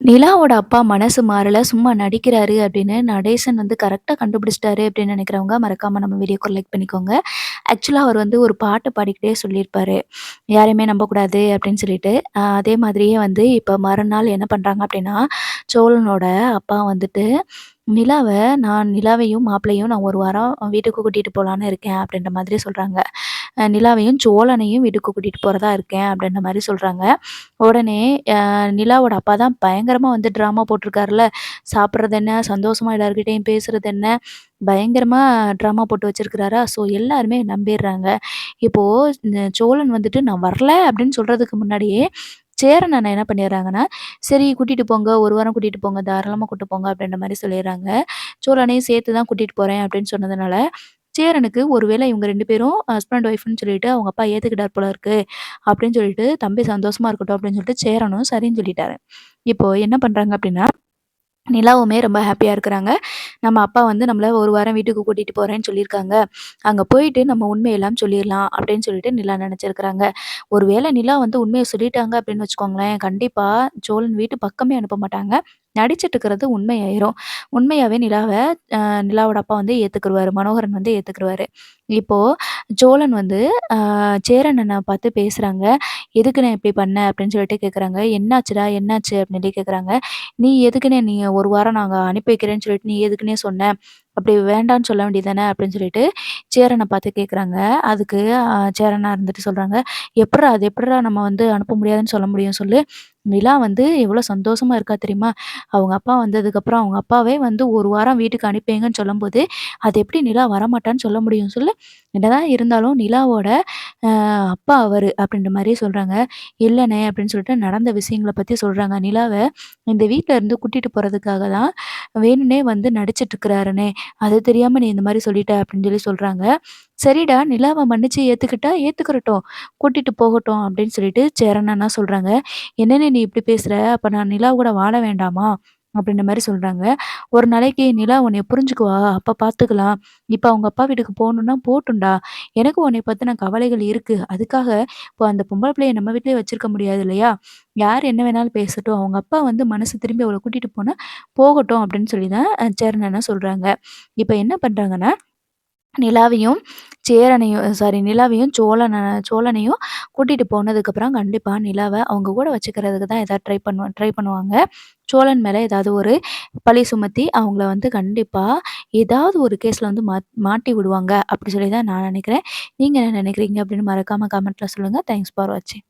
நிலாவோட அப்பா மனசு மாறல, சும்மா நடிக்கிறாரு அப்படின்னு நடேசன் வந்து கரெக்ட்டா கண்டுபிடிச்சிட்டாரு அப்படின்னு நினைக்கிறவங்க, மறக்காம நம்ம வீடியோக்கு லைக் பண்ணிக்கோங்க. ஆக்சுவலா அவர் வந்து ஒரு பாட்டு பாடிக்கிட்டே சொல்லியிருப்பாரு. யாரையுமே நம்பக்கூடாது அப்படின்னு சொல்லிட்டு. அதே மாதிரியே வந்து இப்ப மறுநாள் என்ன பண்றாங்க அப்படின்னா, சோழனோட அப்பா வந்துட்டு, நிலாவ நிலாவையும், மாப்பிள்ளையும் நான் 1 வாரம் வீட்டுக்கு கூட்டிட்டு போலான்னு இருக்கேன் அப்படின்ற மாதிரி சொல்றாங்க. நிலாவையும், சோழனையும் வீட்டுக்கு கூட்டிட்டு போறதா இருக்கேன் அப்படின்ற மாரி சொல்றாங்க. உடனே நிலாவோட அப்பா தான் பயங்கரமா வந்து ட்ராமா போட்டிருக்காருல்ல. சாப்பிடுறது என்ன, சந்தோஷமா எல்லார்கிட்டயும் பேசுறது என்ன, பயங்கரமா ட்ராமா போட்டு வச்சிருக்கிறாரா, ஸோ எல்லாருமே நம்பிர்றாங்க. இப்போ இந்த சோழன் வந்துட்டு நான் வரல அப்படின்னு சொல்றதுக்கு முன்னாடியே, சேரன் அண்ணன் என்ன பண்ணிடுறாங்கன்னா, சரி கூட்டிட்டு போங்க, 1 வாரம் கூட்டிட்டு போங்க, தாராளமா கூட்டு போங்க அப்படின்ற மாரி சொல்லிர்றாங்க. சோழனையும் சேர்த்து தான் கூட்டிட்டு போறேன் அப்படின்னு சொன்னதுனால, சேரனுக்கு ஒரு வேளை இவங்க 2 பேரும் ஹஸ்பண்ட் ஒய்ஃப்ன்னு சொல்லிட்டு அவங்க அப்பா ஏத்துக்கிட்டார் போல இருக்கு. அப்படின்னு சொல்லிட்டு, தம்பி சந்தோஷமா இருக்கட்டும் அப்படின்னு சொல்லிட்டு சேரனும் சரின்னு சொல்லிட்டாரு. இப்போ என்ன பண்றாங்க அப்படின்னா, நிலாவுமே ரொம்ப ஹேப்பியா இருக்கிறாங்க. நம்ம அப்பா வந்து நம்மள 1 வாரம் வீட்டுக்கு கூட்டிட்டு போறேன்னு சொல்லியிருக்காங்க. அங்க போயிட்டு நம்ம உண்மையெல்லாம் சொல்லிர்லாம் அப்படின்னு சொல்லிட்டு நிலா நெனச்சிருக்கிறாங்க. ஒரு வேளை நிலா வந்து உண்மைய சொல்லிட்டாங்க அப்படின்னு வச்சுக்கோங்களேன், கண்டிப்பா சோழன் வீட்டு பக்கமே அனுப்ப மாட்டாங்க. நடிச்சுட்டு இருக்கிறது உண்மையாயிரும். உண்மையாவே நிலாவோட அப்பா வந்து ஏத்துக்குருவாரு. மனோகரன் வந்து ஏத்துக்குருவாரு. இப்போ சோழன் வந்து சேரன் அண்ணா பார்த்து பேசுறாங்க. "எதுக்குண்ணே இப்படி பண்ண?" அப்படின்னு சொல்லிட்டு கேட்குறாங்க. "என்னாச்சுடா? என்னாச்சு?" அப்படின்னு சொல்லி கேட்குறாங்க. "நீ எதுக்குண்ணே நீ 1 வாரம் நாங்க அனுப்பி வைக்கிறேன்னு சொல்லிட்டு நீ எதுக்குண்ணே சொன்ன? அப்படி வேண்டான்னு சொல்ல வேண்டியது தானே?" அப்படின்னு சொல்லிட்டு சேரன பார்த்து கேட்குறாங்க. அதுக்கு சேரனா இருந்துட்டு சொல்றாங்க, அது எப்புட்றா நம்ம வந்து அனுப்ப முடியாதுன்னு சொல்ல முடியும் சொல்லு? நிலா வந்து எவ்வளோ சந்தோஷமா இருக்கா தெரியுமா? அவங்க அப்பா வந்ததுக்கப்புறம் அவங்க அப்பாவே வந்து 1 வாரம் வீட்டுக்கு அனுப்பி வைங்கன்னு சொல்லும்போது, அது எப்படி நிலா வரமாட்டான்னு சொல்ல முடியும் சொல்லு? என்னதான் இருந்தாலும் நிலாவோட அப்பா அவரு அப்படின்ற மாரி சொல்றாங்க. இல்லண்ணே அப்படின்னு சொல்லிட்டு நடந்த விஷயங்கள பத்தி சொல்றாங்க. நிலாவ இந்த வீட்ல இருந்து கூட்டிட்டு போறதுக்காக தான் வேணும்னே வந்து நடிச்சுட்டு இருக்கிறாருண்ணே. அது தெரியாம நீ இந்த மாரி சொல்லிட்ட அப்படின்னு சொல்லி சொல்றாங்க. சரிடா நிலாவ மன்னிச்சு ஏத்துக்கிட்டா ஏத்துக்கிறட்டும். கூட்டிட்டு போகட்டும் அப்படின்னு சொல்லிட்டு சேரன் அண்ணா சொல்றாங்க. என்னண்ணே நீ இப்படி பேசுற? அப்ப நான் நிலா கூட வாழ வேண்டாமா? அப்படின்ற மாரி சொல்றாங்க. ஒரு நாளைக்கு நிலா உன்னைய புரிஞ்சுக்குவா. அப்ப பார்த்துக்கலாம். இப்ப அவங்க அப்பா வீட்டுக்கு போணும்னா போட்டும்டா. எனக்கும் உன்னைய பத்தின கவலைகள் இருக்கு. அதுக்காக இப்போ அந்த பொம்பள பிள்ளைய நம்ம வீட்லயே வச்சிருக்க முடியாது இல்லையா? யார் என்ன வேணாலும் பேசட்டும். அவங்க அப்பா வந்து மனசு திரும்பி அவள கூட்டிட்டு போனா போகட்டும் அப்படின்னு சொல்லி தான் சேரன் அண்ணா சொல்றாங்க. இப்ப என்ன பண்றாங்கன்னா, நிலாவையும் நிலாவையும் சோழனையும் கூட்டிட்டு போனதுக்கப்புறம் கண்டிப்பா நிலாவ அவங்க கூட வச்சுக்கிறதுக்கு தான் ஏதாவது ட்ரை பண்ணுவாங்க. சோழன் மேல ஏதாவது ஒரு பழி சுமத்தி அவங்கள வந்து கண்டிப்பா ஏதாவது ஒரு கேஸ்ல வந்து மாட்டி விடுவாங்க. அப்படி சொல்லி தான் நான் நினைக்கிறேன். நீங்க என்ன நினைக்கிறீங்க அப்படின்னு மறக்காம கமெண்ட்ல சொல்லுங்க. தேங்க்ஸ் ஃபார் வாட்சிங்.